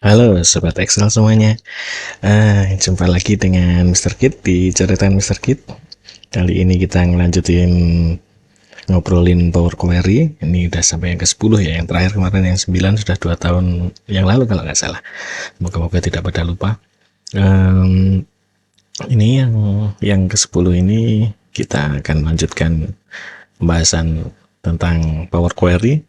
Halo Sobat Excel semuanya. Jumpa lagi dengan Mr. Kit di Coretan Mr. Kit. Kali ini kita ngelanjutin ngobrolin Power Query. Ini udah sampai yang ke-10 ya. Yang terakhir kemarin yang 9 sudah 2 tahun yang lalu kalau nggak salah. Moga-moga tidak pada lupa. Ini yang ke-10 ini kita akan lanjutkan pembahasan tentang Power Query.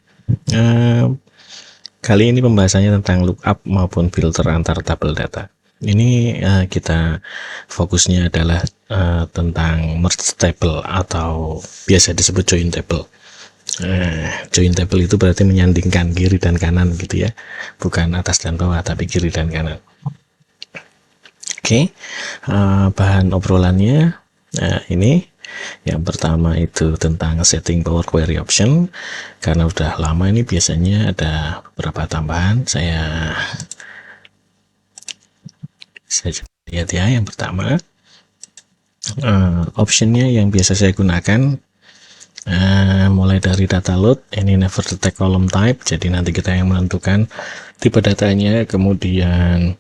Kali ini pembahasannya tentang lookup maupun filter antar tabel data. Ini kita fokusnya adalah tentang merge table atau biasa disebut join table. Join table itu berarti menyandingkan kiri dan kanan gitu ya, bukan atas dan bawah tapi kiri dan kanan. Oke, bahan obrolannya ini. Yang pertama itu tentang setting Power Query option. Karena udah lama ini biasanya ada beberapa tambahan. Saya lihat ya. Yang pertama optionnya yang biasa saya gunakan mulai dari data load, ini never detect column type, jadi nanti kita yang menentukan tipe datanya. Kemudian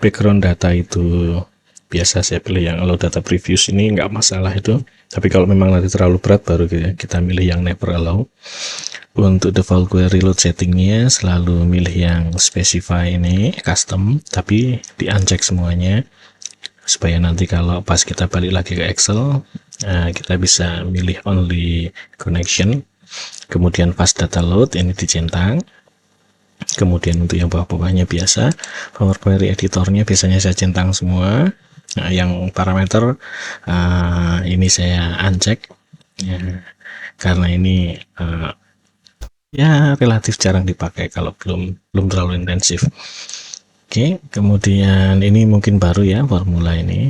background data itu biasa saya pilih yang allow data previous, ini nggak masalah itu, tapi kalau memang nanti terlalu berat baru kita milih yang never allow. Untuk default query load settingnya selalu milih yang specify ini custom, tapi di uncheck semuanya supaya nanti kalau pas kita balik lagi ke Excel kita bisa milih only connection. Kemudian fast data load ini dicentang. Kemudian untuk yang bawah-bawahnya biasa Power Query editornya biasanya saya centang semua. Nah, yang parameter ini saya uncheck ya, karena ini ya relatif jarang dipakai kalau belum terlalu intensif. Oke, kemudian ini mungkin baru ya formula ini.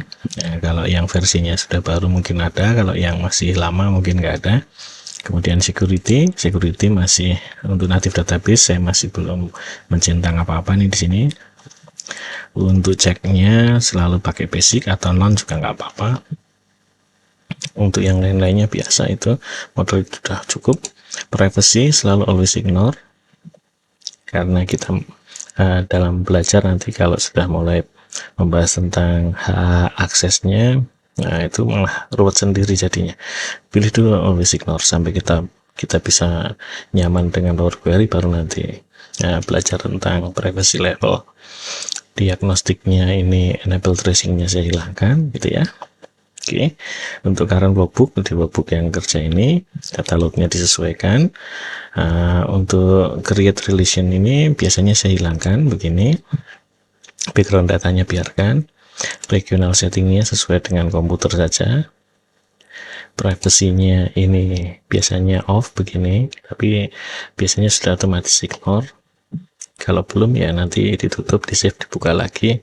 Kalau yang versinya sudah baru mungkin ada, kalau yang masih lama mungkin nggak ada. Kemudian security masih untuk native database, saya masih belum mencentang apa-apa nih di sini. Untuk ceknya selalu pakai basic atau non juga nggak apa-apa. Untuk yang lain-lainnya biasa itu model itu sudah cukup. Privacy selalu always ignore, karena kita dalam belajar nanti kalau sudah mulai membahas tentang hak aksesnya, nah itu malah ruwet sendiri jadinya. Pilih dulu always ignore sampai kita bisa nyaman dengan Power Query, baru nanti belajar tentang privacy level. Diagnostiknya ini enable tracingnya saya hilangkan gitu ya. Oke, untuk current workbook, di workbook yang kerja ini data loadnya disesuaikan. Untuk create relation ini biasanya saya hilangkan begini, background datanya biarkan, regional settingnya sesuai dengan komputer saja, privacy-nya ini biasanya off begini, tapi biasanya sudah otomatis ignore. Kalau belum ya nanti ditutup, di save, dibuka lagi,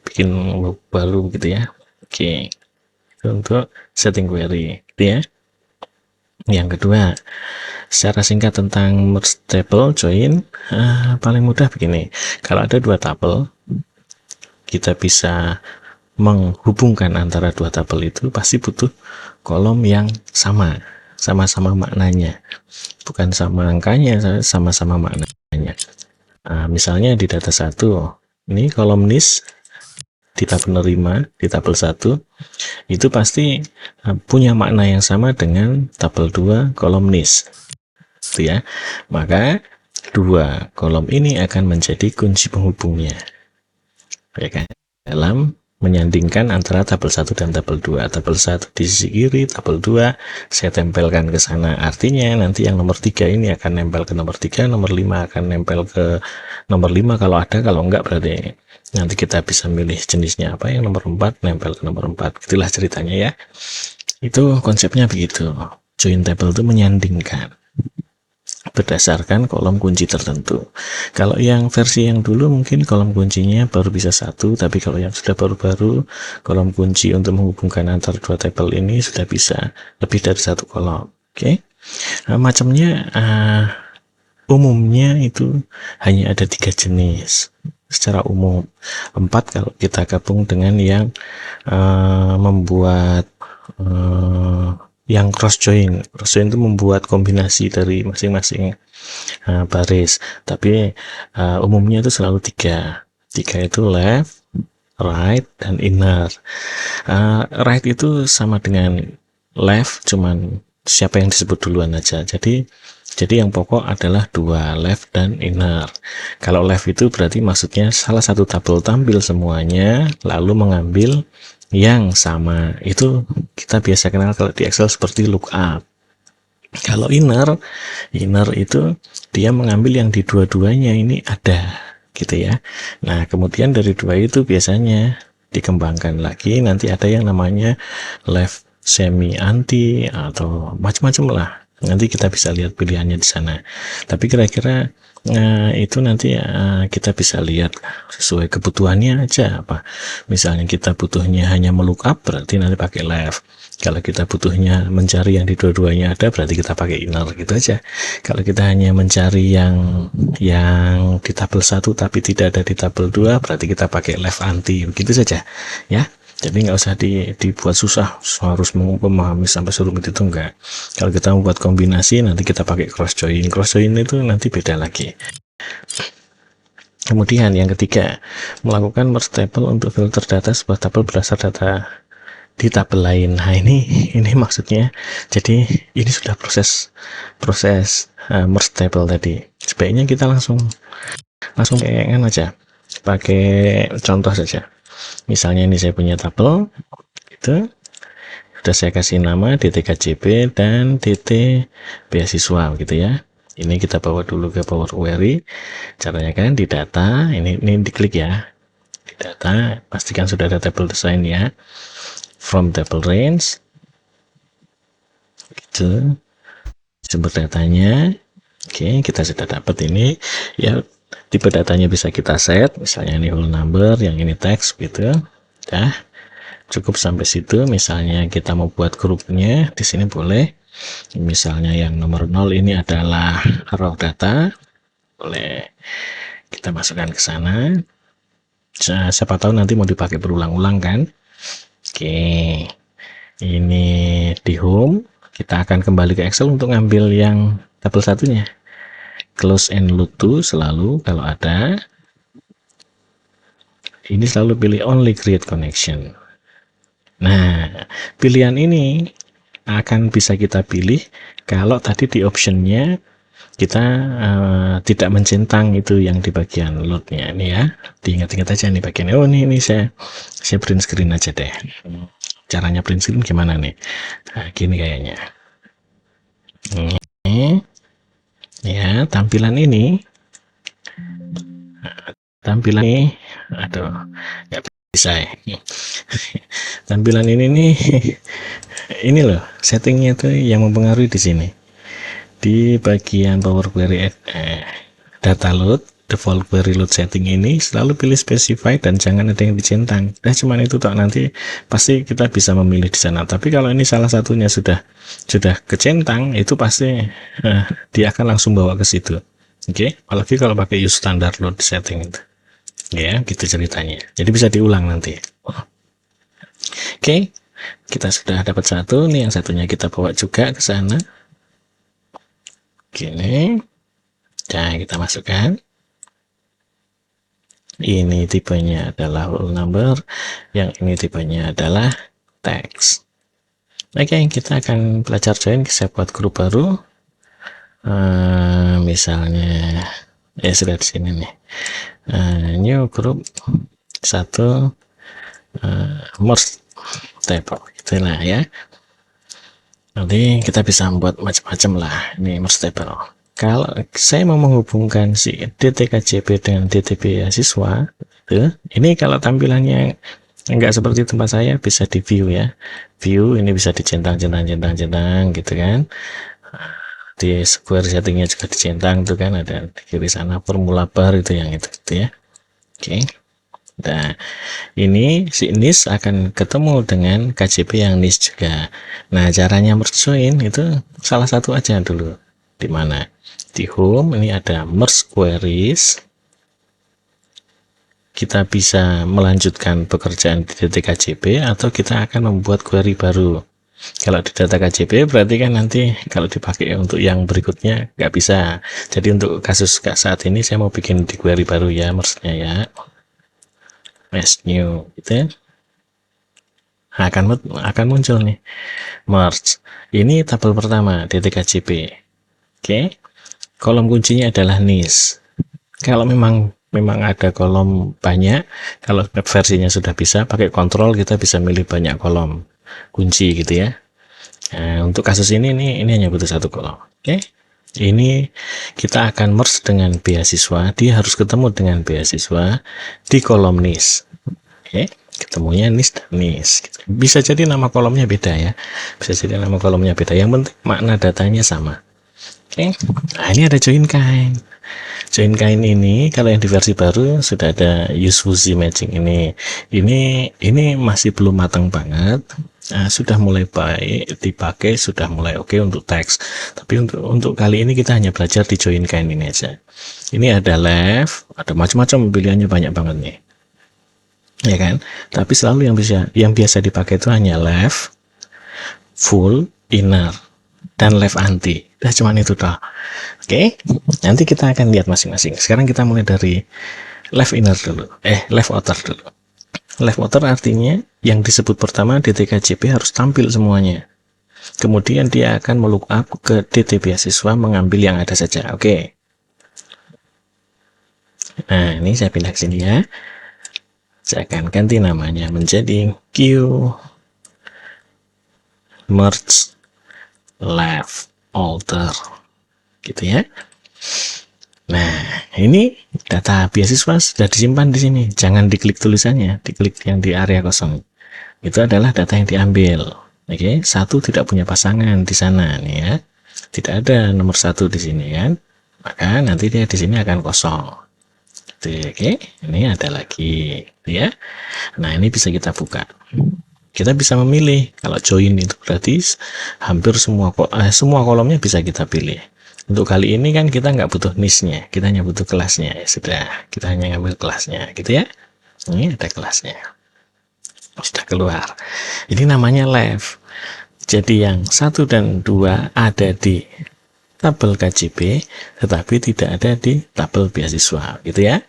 bikin baru gitu ya. Oke, untuk setting query gitu ya. Yang kedua, secara singkat tentang merge table join, paling mudah begini. Kalau ada dua tabel, kita bisa menghubungkan antara dua tabel itu pasti butuh kolom yang sama-sama maknanya, bukan sama angkanya, sama-sama maknanya. Misalnya di data 1 ini kolom list di tabel penerima di tabel 1 itu pasti punya makna yang sama dengan tabel 2 kolom list gitu ya. Maka dua kolom ini akan menjadi kunci penghubungnya ya kan, dalam menyandingkan antara tabel 1 dan tabel 2. Tabel 1 di sisi kiri, tabel 2 saya tempelkan ke sana. Artinya nanti yang nomor 3 ini akan nempel ke nomor 3, nomor 5 akan nempel ke nomor 5 kalau ada, kalau enggak berarti nanti kita bisa milih jenisnya apa, yang nomor 4 nempel ke nomor 4. Itulah ceritanya ya. Itu konsepnya begitu. Join table itu menyandingkan berdasarkan kolom kunci tertentu. Kalau yang versi yang dulu mungkin kolom kuncinya baru bisa satu, tapi kalau yang sudah baru-baru kolom kunci untuk menghubungkan antar dua tabel ini sudah bisa lebih dari satu kolom. Oke, macamnya umumnya itu hanya ada 3 jenis secara umum, 4 kalau kita gabung dengan yang membuat yang cross join itu membuat kombinasi dari masing-masing baris, tapi umumnya itu selalu 3. 3 itu left, right, dan inner. Right itu sama dengan left, cuman siapa yang disebut duluan aja. Jadi yang pokok adalah 2, left dan inner. Kalau left itu berarti maksudnya salah satu tabel tampil semuanya, lalu mengambil yang sama. Itu kita biasa kenal kalau di Excel seperti lookup. Kalau inner itu dia mengambil yang di dua-duanya ini ada, gitu ya. Nah, kemudian dari 2 itu biasanya dikembangkan lagi, nanti ada yang namanya left semi anti atau macam-macam lah. Nanti kita bisa lihat pilihannya di sana. Tapi kira-kira itu nanti kita bisa lihat sesuai kebutuhannya aja apa. Misalnya kita butuhnya hanya melookup, berarti nanti pakai left. Kalau kita butuhnya mencari yang di dua-duanya ada, berarti kita pakai inner, gitu aja. Kalau kita hanya mencari yang di tabel 1 tapi tidak ada di tabel 2, berarti kita pakai left anti, begitu saja ya. Jadi nggak usah dibuat susah, harus memahami sampai serumit itu enggak. Kalau kita membuat kombinasi, nanti kita pakai cross join. Cross join itu nanti beda lagi. Kemudian yang ketiga, melakukan merge table untuk filter data sebuah tabel berdasar data di tabel lain. Nah, ini maksudnya, jadi ini sudah proses merge table tadi. Sebaiknya kita langsung pengen aja, pakai contoh saja. Misalnya ini saya punya tabel, itu sudah saya kasih nama DT-KJP dan DT beasiswa, gitu ya. Ini kita bawa dulu ke Power Query. Caranya kan di data, ini diklik ya. Di data, pastikan sudah ada table design ya. From table range, gitu. Sumber datanya, oke, kita sudah dapat ini ya. Tipe datanya bisa kita set, misalnya ini whole number, yang ini text, gitu. Dah, cukup sampai situ. Misalnya kita mau buat grupnya, di sini boleh. Misalnya yang nomor 0 ini adalah raw data, boleh kita masukkan ke sana. Siapa tahu nanti mau dipakai berulang-ulang kan. Oke, ini di home, kita akan kembali ke Excel untuk ngambil yang tabel satunya. Close and load to selalu kalau ada. Ini selalu pilih only create connection. Nah, pilihan ini akan bisa kita pilih kalau tadi di optionnya kita tidak mencentang itu yang di bagian loadnya ini ya. Diingat-ingat aja nih bagian. Oh, ini saya print screen aja deh. Caranya print screen gimana nih? Nah, gini kayaknya. Ini ya, tampilan ini aduh, nggak bisa ya. Tampilan ini nih, ini loh settingnya tuh yang mempengaruhi di sini, di bagian Power Query data load, default query load setting ini selalu pilih specify dan jangan ada yang dicentang. Nah, cuman itu tak, nanti pasti kita bisa memilih di sana. Tapi kalau ini salah satunya sudah kecentang, itu pasti dia akan langsung bawa ke situ. Oke, apalagi kalau pakai use standard load setting itu. Ya, gitu ceritanya. Jadi bisa diulang nanti. Oke, kita sudah dapat satu. Nih yang satunya kita bawa juga ke sana. Gini. Nah, kita masukkan. Ini tipenya adalah whole number, yang ini tipenya adalah text. Oke, kita akan belajar join. Saya buat grup baru. Misalnya ya sudah di sini nih. New group 1 merge table, itulah ya. Nanti kita bisa membuat macam-macam lah. Ini merge table. Kalau saya mau menghubungkan si DT-KJP dengan DT beasiswa, ini kalau tampilannya enggak seperti tempat saya, bisa di view ya. View ini bisa dicentang gitu kan. Di square settingnya juga dicentang tuh kan, ada di kiri sana formula bar itu yang itu gitu ya. Oke. Nah, ini si NIS akan ketemu dengan KJP yang NIS juga. Nah, caranya merge join itu salah satu aja dulu. Di mana? Di home ini ada merge queries. Kita bisa melanjutkan pekerjaan di DT-KJP atau kita akan membuat query baru. Kalau di data KJP berarti kan nanti kalau dipakai untuk yang berikutnya nggak bisa. Jadi untuk kasus saat ini saya mau bikin di query baru ya, merge-nya ya. Next new gitu ya. Akan muncul nih merge. Ini tabel pertama DTKJP. Oke. Kolom kuncinya adalah NIS. Kalau memang ada kolom banyak, kalau versinya sudah bisa pakai kontrol, kita bisa milih banyak kolom kunci gitu ya. Nah, untuk kasus ini hanya butuh satu kolom. Oke. Ini kita akan merge dengan beasiswa, dia harus ketemu dengan beasiswa di kolom NIS. Oke, ketemunya NIS dan NIS. Bisa jadi nama kolomnya beda ya, bisa jadi nama kolomnya beda. Yang penting makna datanya sama. Oke, nah ini ada join kind. Join kind ini kalau yang di versi baru sudah ada use fuzzy matching ini. Ini masih belum matang banget. Nah, sudah mulai baik dipakai, sudah mulai oke untuk teks. Tapi untuk kali ini kita hanya belajar di join kind ini aja. Ini ada left, ada macam-macam pilihannya, banyak banget nih. Ya kan? Tapi selalu yang biasa dipakai itu hanya left, full, inner, dan left anti. Udah cuman itu toh. Oke, nanti kita akan lihat masing-masing. Sekarang kita mulai dari left inner dulu. Left outer dulu. Left outer artinya yang disebut pertama DTKJP harus tampil semuanya. Kemudian dia akan melookup ke DT beasiswa, mengambil yang ada saja. Oke. Nah, ini saya pindah ke sini ya. Saya akan ganti namanya menjadi Q merge left outer. Gitu ya. Nah, ini data beasiswa sudah disimpan di sini. Jangan diklik tulisannya, diklik yang di area kosong. Itu adalah data yang diambil. Oke, satu tidak punya pasangan di sana nih ya. Tidak ada nomor satu di sini kan. Maka nanti dia di sini akan kosong. Oke, ini ada lagi ya. Nah, ini bisa kita buka. Kita bisa memilih. Kalau join itu berarti hampir semua kolomnya bisa kita pilih. Untuk kali ini kan kita nggak butuh NIS-nya, kita hanya butuh kelasnya. Ya sudah, kita hanya ngambil kelasnya gitu ya. Ini ada kelasnya, sudah keluar. Ini namanya left. Jadi yang 1 dan 2 ada di tabel KJP, tetapi tidak ada di tabel beasiswa gitu ya.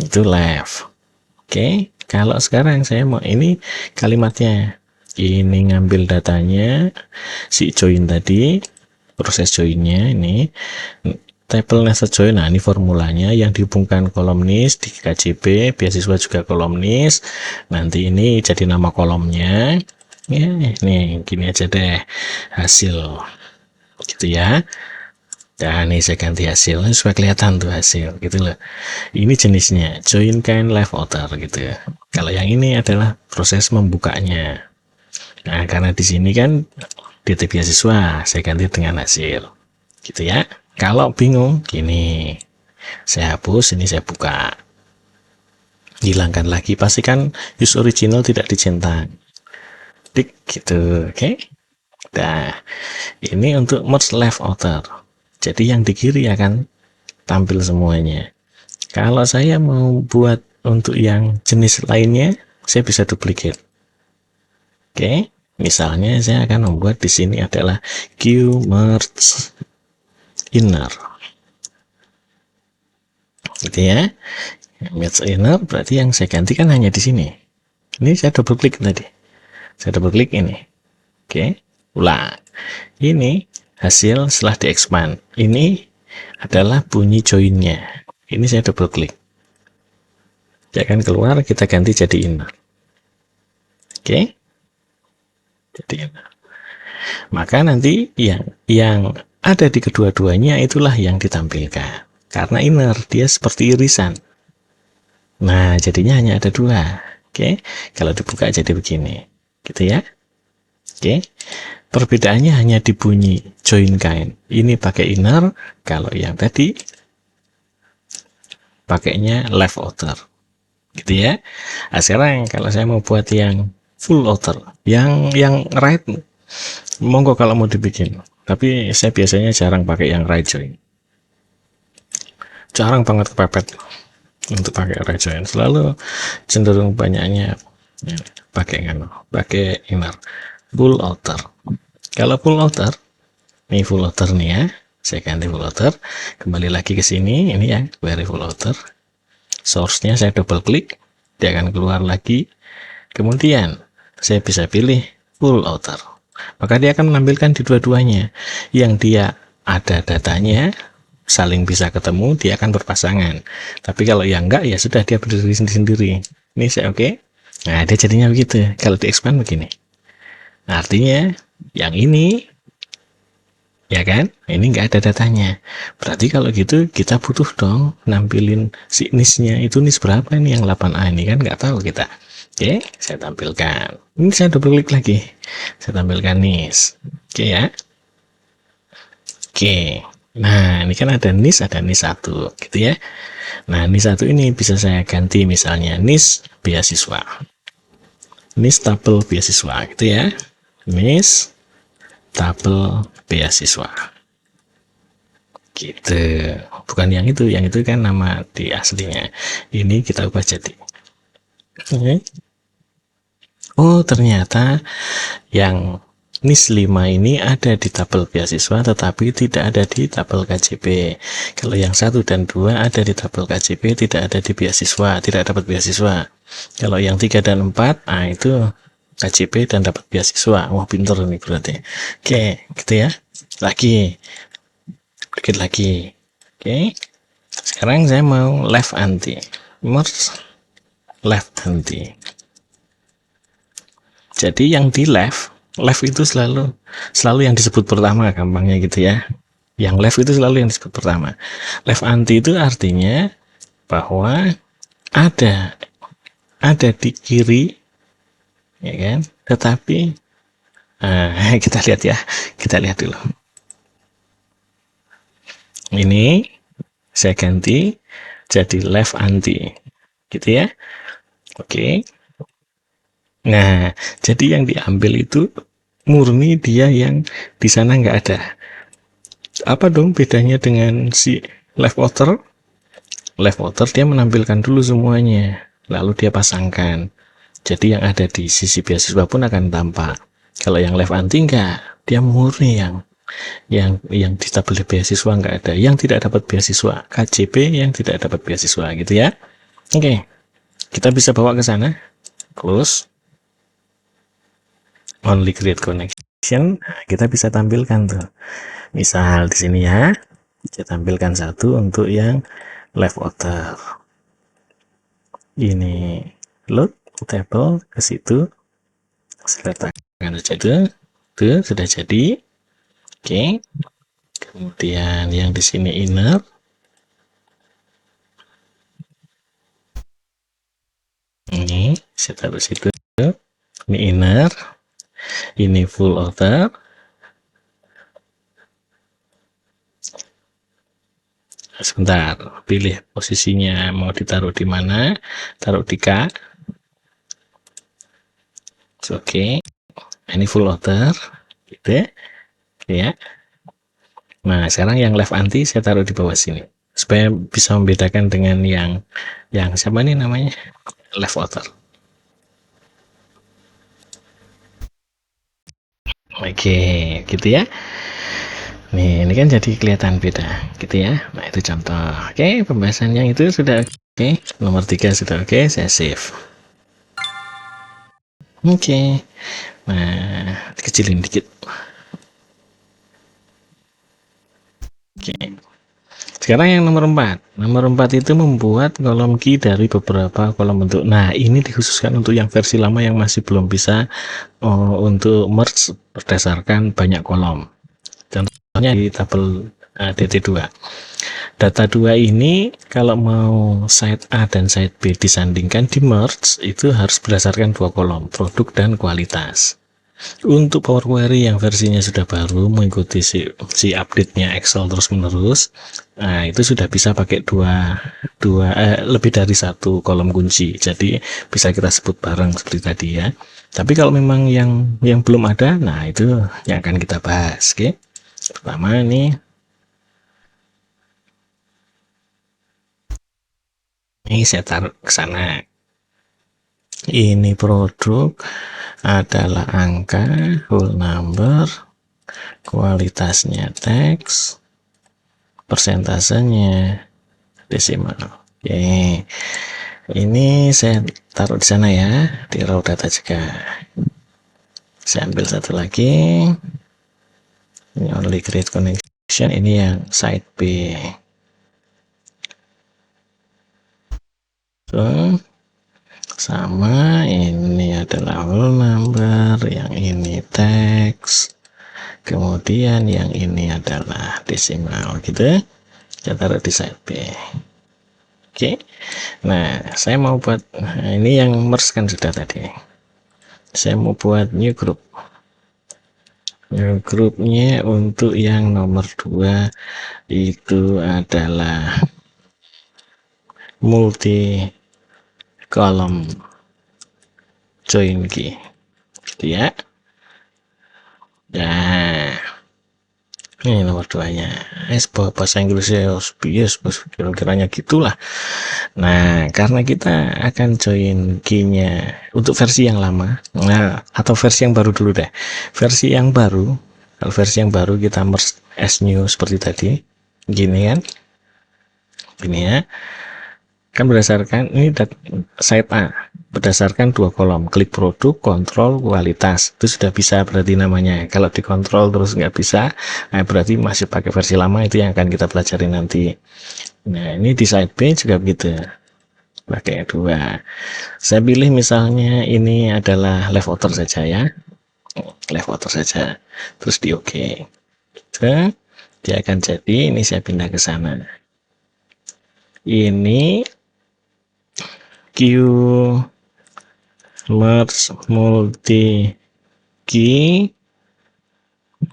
Itu left. Oke, kalau sekarang saya mau ini kalimatnya, ini ngambil datanya si join tadi, proses joinnya ini table nested join. Nah, ini formulanya yang dihubungkan kolom NIS di KJP, beasiswa juga kolom NIS. Nanti ini jadi nama kolomnya ya. Nih gini aja deh, hasil gitu ya. Dan ini saya ganti hasil supaya kelihatan tuh hasil gitu loh. Ini jenisnya join kind left outer gitu ya. Kalau yang ini adalah proses membukanya. Nah, karena di sini kan DT beasiswa, saya ganti dengan hasil gitu ya. Kalau bingung gini, saya hapus, ini saya buka, hilangkan lagi, pastikan use original tidak dicentang, klik gitu. Oke. Nah, ini untuk merge left outer, jadi yang di kiri akan tampil semuanya. Kalau saya mau buat untuk yang jenis lainnya, saya bisa duplicate. Oke, misalnya saya akan membuat di sini adalah Q merge inner, gitu ya. Merge inner berarti yang saya gantikan hanya di sini. Ini saya double klik tadi, saya double klik ini. Oke, ulang. Ini hasil setelah di-expand. Ini adalah bunyi joinnya. Ini saya double klik. Dia akan keluar, kita ganti jadi inner. Oke. Jadi inner. Maka nanti yang ada di kedua-duanya itulah yang ditampilkan. Karena inner dia seperti irisan. Nah, jadinya hanya ada 2. Oke. Kalau dibuka jadi begini. Gitu ya. Oke. Perbedaannya hanya di bunyi join kind. Ini pakai inner, kalau yang tadi pakainya left outer. Gitu ya. Nah, sekarang kalau saya mau buat yang full outer, yang right, monggo kalau mau dibikin. Tapi saya biasanya jarang pakai yang right join. Jarang banget kepepet untuk pakai right join. Selalu cenderung banyaknya pakai inner. Full outer. Kalau full outer, ini full outer nih ya. Saya ganti full outer. Kembali lagi ke sini, ini ya, query full outer. Source-nya saya double klik. dia akan keluar lagi. Kemudian saya bisa pilih full outer, maka dia akan menampilkan di dua-duanya. Yang dia ada datanya saling bisa ketemu, dia akan berpasangan. Tapi kalau yang enggak, ya sudah, dia berdiri sendiri-sendiri. Ini saya oke. Nah, dia jadinya begitu. Kalau di expand begini, nah, artinya yang ini, ya kan, ini enggak ada datanya. Berarti kalau gitu kita butuh dong nampilin si nis-nya. Itu nis berapa ini, yang 8A ini kan nggak tahu kita. Oke, saya tampilkan. Ini saya double klik lagi, saya tampilkan nis. Oke ya. Oke, nah ini kan ada nis 1 gitu ya. Nah, nis 1 ini bisa saya ganti misalnya nis beasiswa, nis tabel beasiswa gitu ya. Nis tabel beasiswa gitu, bukan yang itu kan nama di aslinya. Ini kita ubah jadi oke. Oh, ternyata yang NIS 5 ini ada di tabel beasiswa tetapi tidak ada di tabel KJP. Kalau yang 1 dan 2 ada di tabel KJP, tidak ada di beasiswa, tidak dapat beasiswa. Kalau yang 3 dan 4, nah itu KJP dan dapat beasiswa. Wah, pinter ini berarti. Oke, gitu ya. Lagi, dikit lagi. Oke, sekarang saya mau left anti, merge left anti. Jadi yang di left itu selalu yang disebut pertama, gampangnya gitu ya. Yang left itu selalu yang disebut pertama. Left anti itu artinya bahwa ada di kiri, ya kan? Tetapi kita lihat ya, kita lihat dulu. Ini saya ganti jadi left anti, gitu ya. Oke. Nah, jadi yang diambil itu murni dia yang di sana nggak ada. Apa dong bedanya dengan si left outer? Left outer dia menampilkan dulu semuanya, lalu dia pasangkan. Jadi yang ada di sisi beasiswa pun akan tampak. Kalau yang left anti enggak, dia murni yang di tabel beasiswa nggak ada, yang tidak dapat beasiswa, KJP yang tidak dapat beasiswa gitu ya. Oke, kita bisa bawa ke sana, close. Only create connection, kita bisa tampilkan tuh. Misal di sini ya, saya tampilkan 1 untuk yang left outer. Ini load table ke situ, saya letakkan saja itu sudah jadi. Oke. Kemudian yang di sini inner. Ini saya taruh situ. Ini inner. Ini full outer. Sebentar, pilih posisinya mau ditaruh di mana, taruh di K. Oke, ini full outer, gitu ya. Nah, sekarang yang left anti saya taruh di bawah sini, supaya bisa membedakan dengan yang siapa nih namanya, left outer. Oke, gitu ya. Nih, ini kan jadi kelihatan beda, gitu ya. Nah, itu contoh. Oke, pembahasannya itu sudah oke. Nomor 3 sudah oke, saya save. Oke. Nah, kecilin dikit. Oke. Sekarang yang nomor 4. Nomor 4 itu membuat kolom key dari beberapa kolom bentuk. Nah, ini dikhususkan untuk yang versi lama yang masih belum bisa untuk merge berdasarkan banyak kolom. Contohnya di tabel DT2. Data 2 ini kalau mau side A dan side B disandingkan di merge itu harus berdasarkan 2 kolom, produk dan kualitas. Untuk Power Query yang versinya sudah baru mengikuti si update-nya Excel terus menerus, nah itu sudah bisa pakai lebih dari 1 kolom kunci, jadi bisa kita sebut bareng seperti tadi ya. Tapi kalau memang yang belum ada, nah itu yang akan kita bahas. Oke. Pertama ini saya taruh ke sana. Ini produk adalah angka, whole number, kualitasnya teks, persentasenya desimal. Oke. Ini saya taruh di sana ya, di raw data juga. Saya ambil satu lagi. Ini only create connection, ini yang side B. So, sama ini adalah whole number, yang ini teks, kemudian yang ini adalah desimal gitu. Kita taruh di side B. Oke. Nah, saya mau buat ini yang merge kan sudah tadi. Saya mau buat new group. New groupnya untuk yang nomor 2 itu adalah multi column join key gitu ya. Nah, ini nomor 2 nya bahasa Inggrisnya bias kira-kiranya gitulah. Nah, karena kita akan join key-nya untuk versi yang lama, nah, atau versi yang baru dulu deh. Versi yang baru, kalau versi yang baru kita merge as new seperti tadi, gini kan, gini ya. Kan berdasarkan ini site A, berdasarkan 2 kolom, klik produk, kontrol, kualitas. Itu sudah bisa berarti namanya. Kalau dikontrol terus nggak bisa, nah berarti masih pakai versi lama, itu yang akan kita pelajari nanti. Nah, ini di site B juga begitu. Pakai 2. Saya pilih misalnya ini adalah left outer saja ya. Left outer saja. Terus di OK. Gitu. Dia akan jadi, ini saya pindah ke sana. Ini Q merge multi key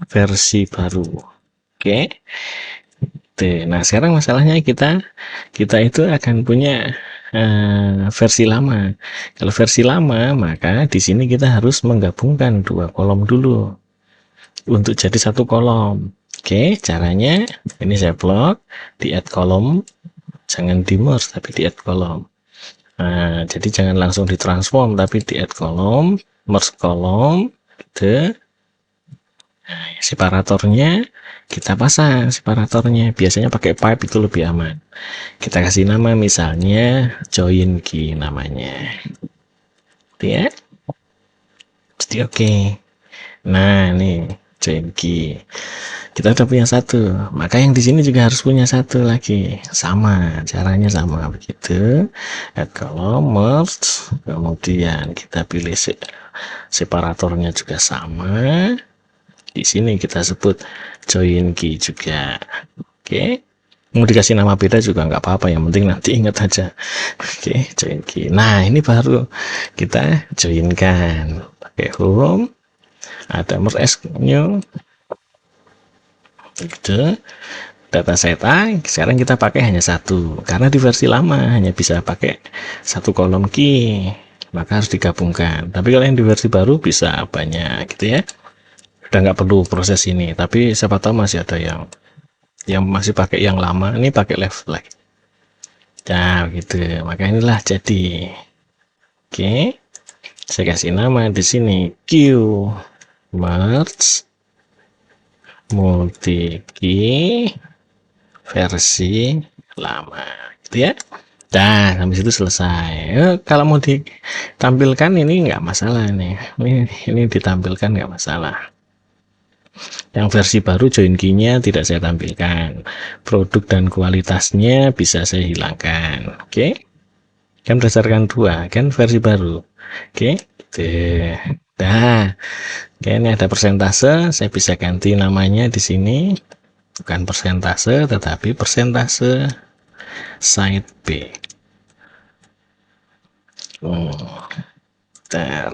versi baru. Oke. Nah, sekarang masalahnya kita itu akan punya versi lama. Kalau versi lama, maka di sini kita harus menggabungkan 2 kolom dulu untuk jadi 1 kolom. Oke, caranya ini saya blok di add kolom, jangan di merge tapi di add kolom. Nah, jadi jangan langsung ditransform tapi di add kolom, merge kolom, gitu. Nah, separatornya kita pasang separatornya, biasanya pakai pipe itu lebih aman. Kita kasih nama misalnya join key namanya, ya. Pasti oke. Nah, nih join key. Kita udah punya 1, maka yang di sini juga harus punya 1 lagi. Sama, caranya sama begitu. Add kolom, merge, kemudian kita pilih separatornya juga sama. Di sini kita sebut join key juga. Oke. Mau dikasih nama beda juga nggak apa-apa, yang penting nanti ingat aja. Oke, join key. Nah, ini baru kita joinkan. Pakai home, ada merge as new, gitu. Data set A, sekarang kita pakai hanya 1, karena di versi lama hanya bisa pakai 1 kolom key, maka harus digabungkan. Tapi kalau yang di versi baru bisa banyak, gitu ya. Udah nggak perlu proses ini, tapi siapa tahu masih ada yang masih pakai yang lama, ini pakai left lagi. Nah, gitu. Maka inilah jadi. Oke. Saya kasih nama di sini Q merge multi key versi lama, gitu ya. Nah, sampai situ selesai. Kalau mau ditampilkan ini nggak masalah nih. Ini ditampilkan nggak masalah. Yang versi baru join key-nya tidak saya tampilkan. Produk dan kualitasnya bisa saya hilangkan. Oke. Kan berdasarkan 2, kan versi baru. Oke. Nah, oke, ini ada persentase, saya bisa ganti namanya di sini. Bukan persentase, tetapi persentase side B.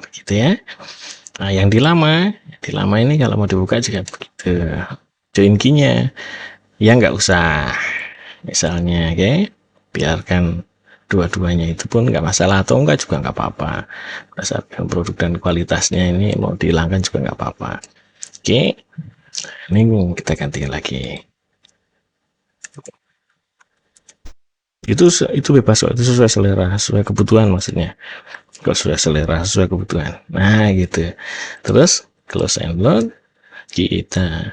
Gitu ya. Nah, yang di lama ini kalau mau dibuka juga begitu. Join key-nya ya nggak usah. Misalnya, oke, biarkan dua-duanya itu pun nggak masalah, atau enggak juga nggak apa-apa. Berdasarkan produk dan kualitasnya ini mau dihilangkan juga nggak apa-apa. Oke, ini kita ganti lagi. Itu bebas, itu sesuai selera, sesuai kebutuhan maksudnya. Kalau sudah selera sesuai kebutuhan. Nah, gitu. Terus close and load, kita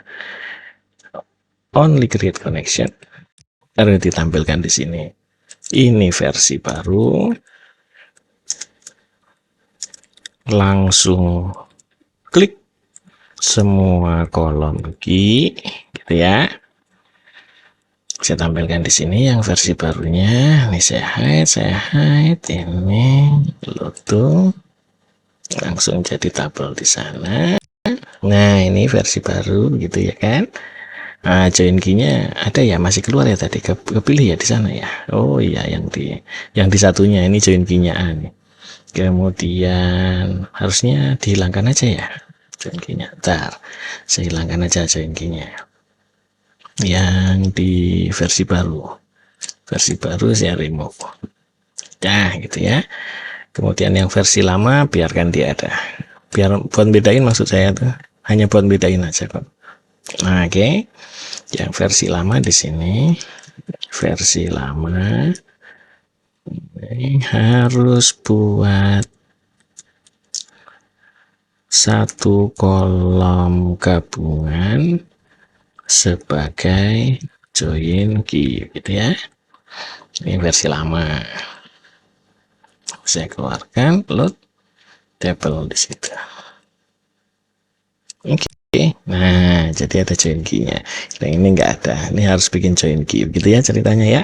only create connection. Harus ditampilkan di sini. Ini versi baru. langsung klik semua kolom key gitu ya. Saya tampilkan di sini yang versi barunya. Ini saya hide ini logo, langsung jadi tabel di sana. Nah, ini versi baru gitu ya kan. Nah, join key-nya ada ya, masih keluar ya tadi, kepilih ya di sana ya. Oh iya, yang di satunya ini join key-nya A nih. Kemudian harusnya dihilangkan aja ya join key-nya. Ntar saya hilangkan aja join key-nya yang di versi baru saya remove. Nah gitu ya. Kemudian yang versi lama biarkan dia ada, biar buat bedain, maksud saya tuh hanya buat bedain aja kok. Nah, oke. Yang versi lama di sini, versi lama ini harus buat satu kolom gabungan sebagai join key gitu ya. Ini versi lama. Saya keluarkan, load table di situ. Oke. Nah, jadi ada join key-nya. Yang ini enggak ada. Ini harus bikin join key gitu ya ceritanya ya.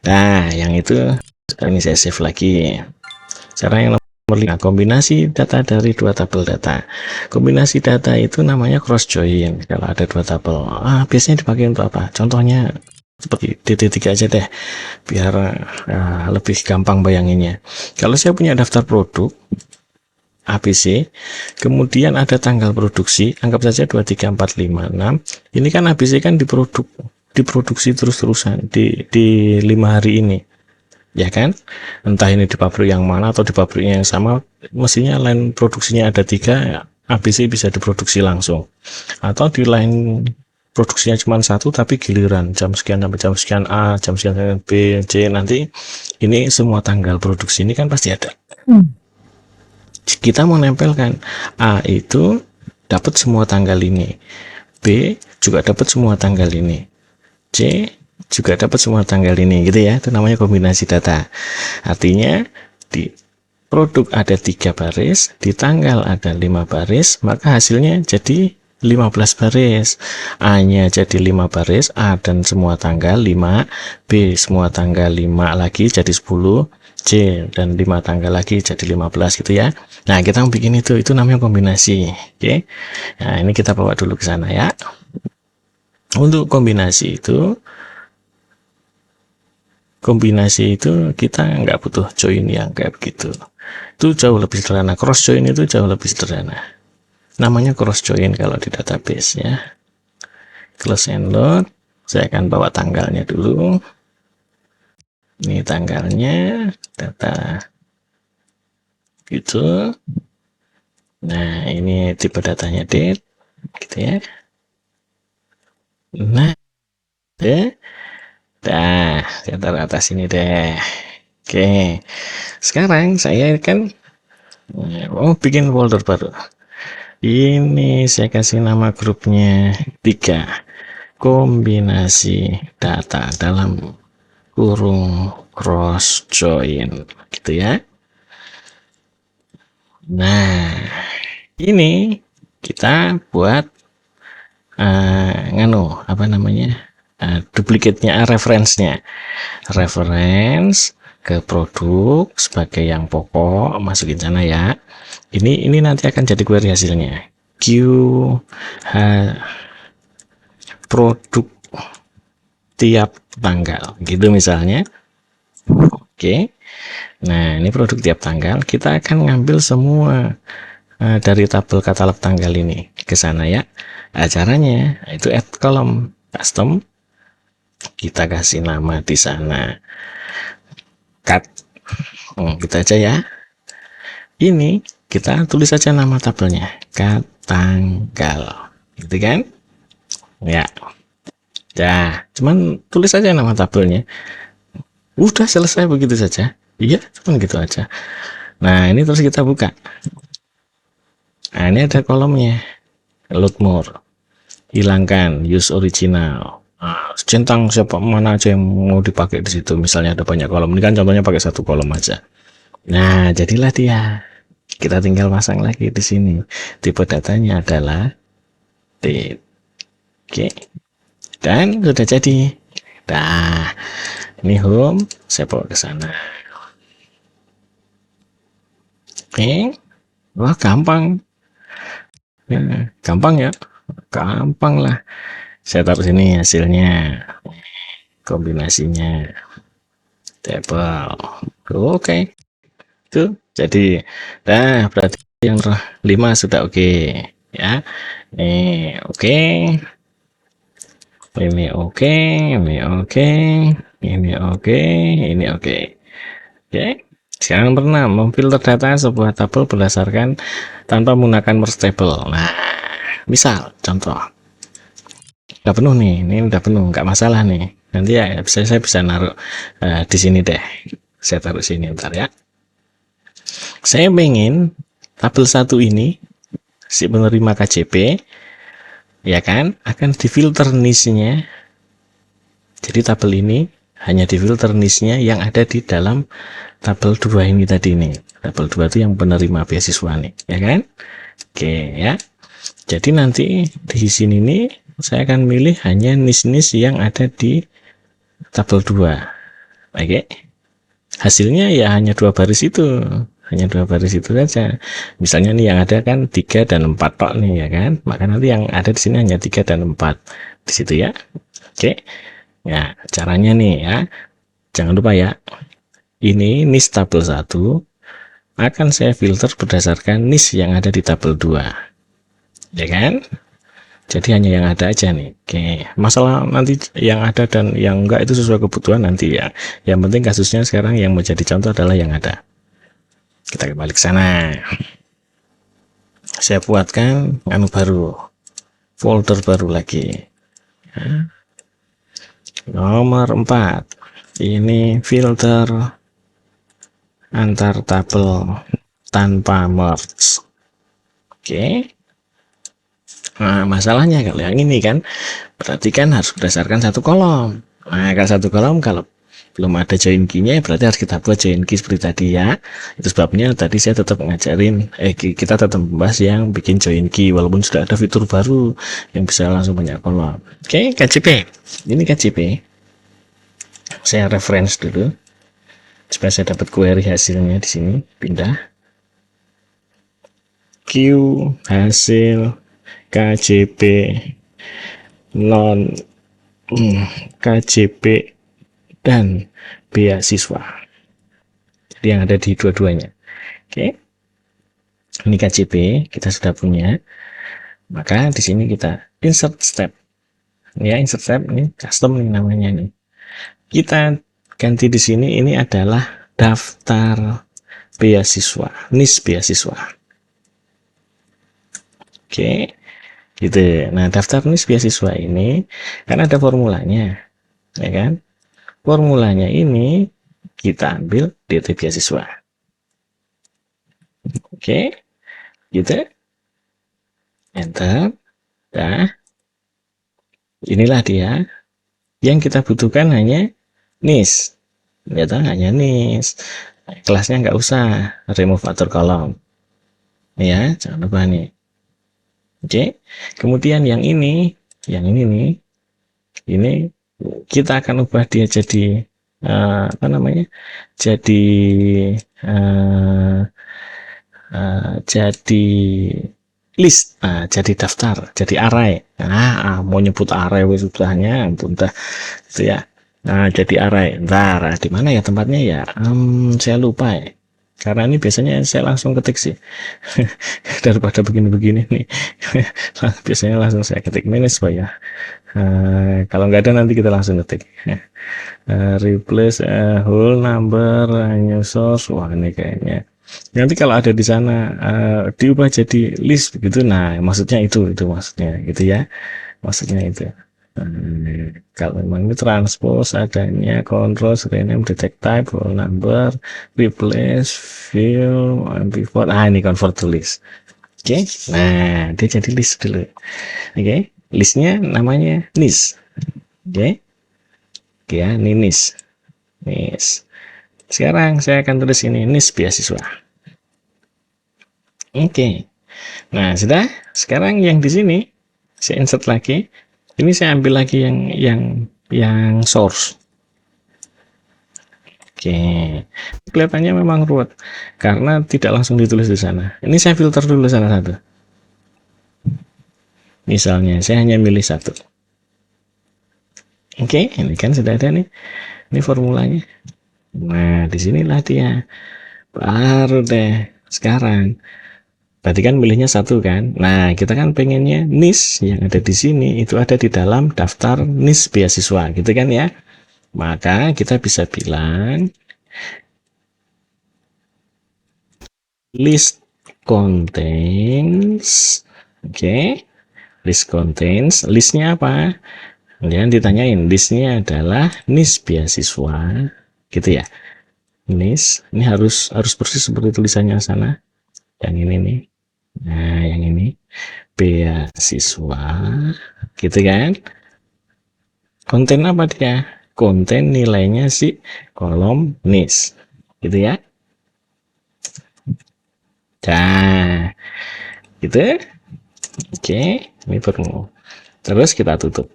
Nah, yang itu ini saya save lagi. Cara yang nomor 5, kombinasi data dari dua tabel data. Kombinasi data itu namanya cross join kalau ada dua tabel. Biasanya dipakai untuk apa? Contohnya seperti DT3 aja deh, biar lebih gampang bayanginnya. Kalau saya punya daftar produk ABC, kemudian ada tanggal produksi, anggap saja 23456. Ini kan ABC kan diproduksi terus-terusan di 5 hari ini. Ya kan, entah ini di pabrik yang mana atau di pabriknya yang sama, mestinya line produksinya ada 3, ABC bisa diproduksi langsung. Atau di line produksinya cuma 1 tapi giliran jam sekian sampai jam sekian A, jam sekian sampai B, C, nanti ini semua tanggal produksi ini kan pasti ada. Kita mau nempelkan A itu dapat semua tanggal ini, B juga dapat semua tanggal ini, C juga dapat semua tanggal ini gitu ya. Itu namanya kombinasi data. Artinya di produk ada 3 baris, di tanggal ada 5 baris, maka hasilnya jadi 15 baris. A nya jadi 5 baris, A dan semua tanggal 5, B semua tanggal 5 lagi jadi 10, C dan 5 tanggal lagi jadi 15 gitu ya. Nah, kita mau bikin itu namanya kombinasi. Oke. Nah, ini kita bawa dulu ke sana ya. Untuk kombinasi itu kita nggak butuh join yang kayak begitu. Itu jauh lebih sederhana. Cross join itu jauh lebih sederhana. Namanya cross join kalau di database ya. Close and load. Saya akan bawa tanggalnya dulu. Ini tanggalnya, data gitu. Nah, ini tipe datanya date gitu ya. Nah, saya taruh atas ini deh. Oke, sekarang saya kan bikin folder baru. Ini saya kasih nama grupnya 3, kombinasi data dalam kurung cross join gitu ya. Nah, ini kita buat duplikatnya, referensinya, reference ke produk sebagai yang pokok, masukin sana ya. Ini nanti akan jadi query hasilnya. Produk tiap tanggal gitu misalnya. Oke. Nah, ini produk tiap tanggal, kita akan ngambil semua dari tabel katalog tanggal ini ke sana ya. Nah, caranya itu add column custom, kita kasih nama di sana cut gitu aja ya. Ini kita tulis aja nama tabelnya cut tanggal gitu kan ya. Nah, cuman tulis aja nama tabelnya, udah selesai begitu saja. Iya, cuman gitu aja. Nah, ini terus kita buka. Nah, ini ada kolomnya, load more, hilangkan use original. Centang siapa mana aja yang mau dipakai di situ. Misalnya ada banyak kolom, ini kan contohnya pakai 1 kolom aja. Nah, jadilah dia Kita tinggal pasang lagi di sini. Tipe datanya adalah date. Oke. Dan sudah jadi. Nah, ini home, saya bawa ke sana. Oke. Wah, gampang. Ya, gampang ya. Gampang lah. Saya taruh sini hasilnya. Kombinasinya. Table. Oke. Itu jadi. Nah, berarti yang 5 sudah oke. Ya. Nih, oke. Ini oke, ini oke, ini oke, ini oke. Oke. Sekarang pernah memfilter data sebuah tabel berdasarkan tanpa menggunakan merge table. Nah, misal contoh, udah penuh nih, ini udah penuh, nggak masalah nih. Nanti ya saya bisa naruh di sini deh. Saya taruh sini ntar ya. Saya pengen tabel 1 ini si penerima KJP ya kan akan difilter niche-nya. Jadi tabel ini hanya difilter niche-nya yang ada di dalam tabel 2 ini tadi nih. Tabel 2 itu yang penerima beasiswa nih, ya kan? Oke ya. Jadi nanti di sini nih saya akan milih hanya niche-niche yang ada di tabel 2. Oke. Hasilnya ya hanya 2 baris itu. Hanya 2 baris itu saja. Misalnya nih yang ada kan 3 dan 4 tok nih ya kan. Maka nanti yang ada di sini hanya 3 dan 4 di situ ya. Oke. Ya, caranya nih ya. Jangan lupa ya. Ini niche tabel 1 akan saya filter berdasarkan niche yang ada di tabel 2. Ya kan? Jadi hanya yang ada aja nih. Oke. Masalah nanti yang ada dan yang enggak itu sesuai kebutuhan nanti ya. Yang penting kasusnya sekarang yang menjadi contoh adalah yang ada. Kita kembali ke sana. Saya buatkan baru. Folder baru lagi. Ya. Nomor 4. Ini filter antar tabel tanpa merge. Oke. Nah, masalahnya kalau yang ini kan berarti kan harus berdasarkan satu kolom. Nah, kalau satu kolom kalau belum ada join key-nya berarti harus kita buat join key seperti tadi ya. Itu sebabnya tadi saya tetap ngajarin kita tetap membahas yang bikin join key walaupun sudah ada fitur baru yang bisa langsung banyak kolom. Oke, KJP. Ini KJP. Saya reference dulu supaya saya dapat query hasilnya di sini. Pindah Q hasil KJP non KJP dan beasiswa. Jadi yang ada di dua-duanya. Oke. Ini KJP kita sudah punya. Maka di sini kita insert step. Ya, insert step ini custom nih namanya nih. Kita ganti di sini ini adalah daftar beasiswa, niche beasiswa. Oke. Gitu. Nah, daftar niche beasiswa ini kan ada formulanya. Ya kan? Formulanya ini kita ambil DT beasiswa. Oke. Gitu. Enter. Nah, inilah dia. Yang kita butuhkan hanya niche. Ya, hanya niche. Kelasnya nggak usah remove atur kolom. Ya, jangan lupa nih. Oke. Kemudian yang ini nih, ini kita akan ubah dia jadi apa namanya? Jadi jadi list, jadi daftar, jadi array. Mau nyebut array sudahnya, entah itu ya. Nah, jadi array. Ntar di mana ya tempatnya ya? Saya lupa ya. Karena ini biasanya saya langsung ketik sih. Daripada begini-begini nih. Biasanya langsung saya ketik minus Pak ya. Kalau nggak ada nanti kita langsung ketik. Replace whole number new source. Wah, ini kayaknya nanti kalau ada di sana diubah jadi list begitu. Nah, maksudnya itu maksudnya gitu ya. Maksudnya itu. Kalau memang ini transpose adanya control rename detect type whole number replace fill pivot. Ini convert to list. Oke. Nah, dia jadi list dulu. Oke. Listnya namanya list. Oke. Oke ya, ini list. Sekarang saya akan tulis ini niche beasiswa. Oke. Nah, sudah. Sekarang yang di sini saya insert lagi. Ini saya ambil lagi yang source. Oke. Kelihatannya memang ruwet karena tidak langsung ditulis di sana. Ini saya filter dulu salah satu. Misalnya saya hanya milih satu. Oke, ini kan sudah ada nih. Ini formulanya. Nah, disinilah dia. Baru deh. Sekarang. Berarti kan milihnya satu kan. Nah, kita kan pengennya NIS yang ada di sini itu ada di dalam daftar NIS beasiswa, gitu kan ya. Maka kita bisa bilang list contains, oke, list contains, listnya apa? Kemudian ditanyain, listnya adalah NIS beasiswa, gitu ya. NIS, ini harus persis seperti tulisannya sana. Yang ini nih. Nah, yang ini beasiswa, gitu kan. Konten apa dia? Konten nilainya si kolom NIS, gitu ya. Nah, gitu. Oke, ini perlu. Terus kita tutup.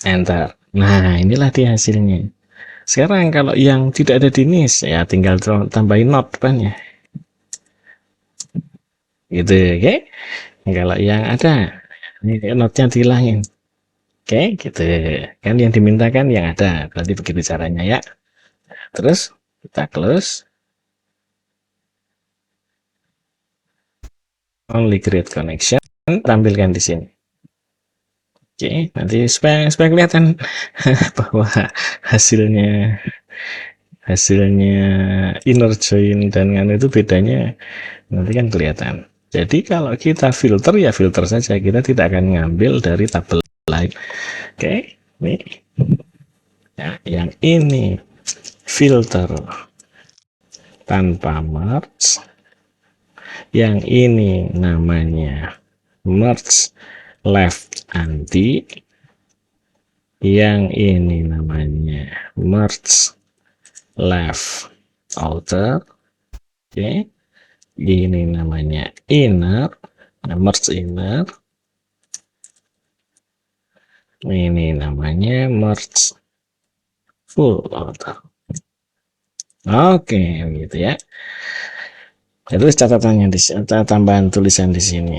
Enter. Nah, inilah dia hasilnya. Sekarang kalau yang tidak ada di NIS, ya tinggal tambahin not kan ya. Gitu, oke. Kalau yang ada, ini notnya dihilangin. Oke, gitu. Kan yang dimintakan yang ada. Berarti begitu caranya ya. Terus kita close. Only create connection. Tampilkan di sini. Oke, nanti supaya kelihatan bahwa hasilnya inner join dan kan itu bedanya nanti kan kelihatan. Jadi kalau kita filter ya filter saja, kita tidak akan ngambil dari tabel lain. Oke, nih ya, yang ini filter tanpa merge, yang ini namanya merge left anti, yang ini namanya merge left outer, oke, ini namanya inner, merge inner, ini namanya merge full outer. Oke, gitu ya. Itu catatannya di sini, tambahan tulisan di sini.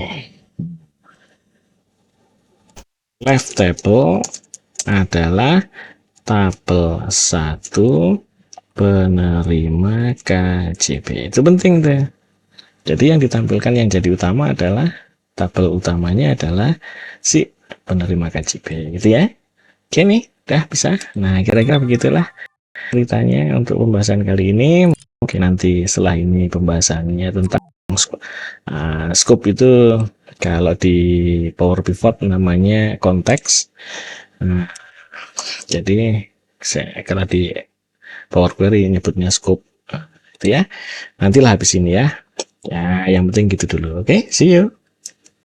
Left table adalah tabel 1 penerima KJP. Itu penting tuh. Jadi yang ditampilkan yang jadi utama adalah tabel utamanya adalah si penerima KJP, gitu ya. Oke nih, udah bisa. Nah, kira-kira begitulah ceritanya untuk pembahasan kali ini. Mungkin nanti setelah ini pembahasannya tentang scope itu kalau di Power Pivot namanya konteks. Nah, jadi kalau di Power Query nyebutnya scope, itu ya. Nantilah habis ini ya. Ya, yang penting gitu dulu. Oke, see you.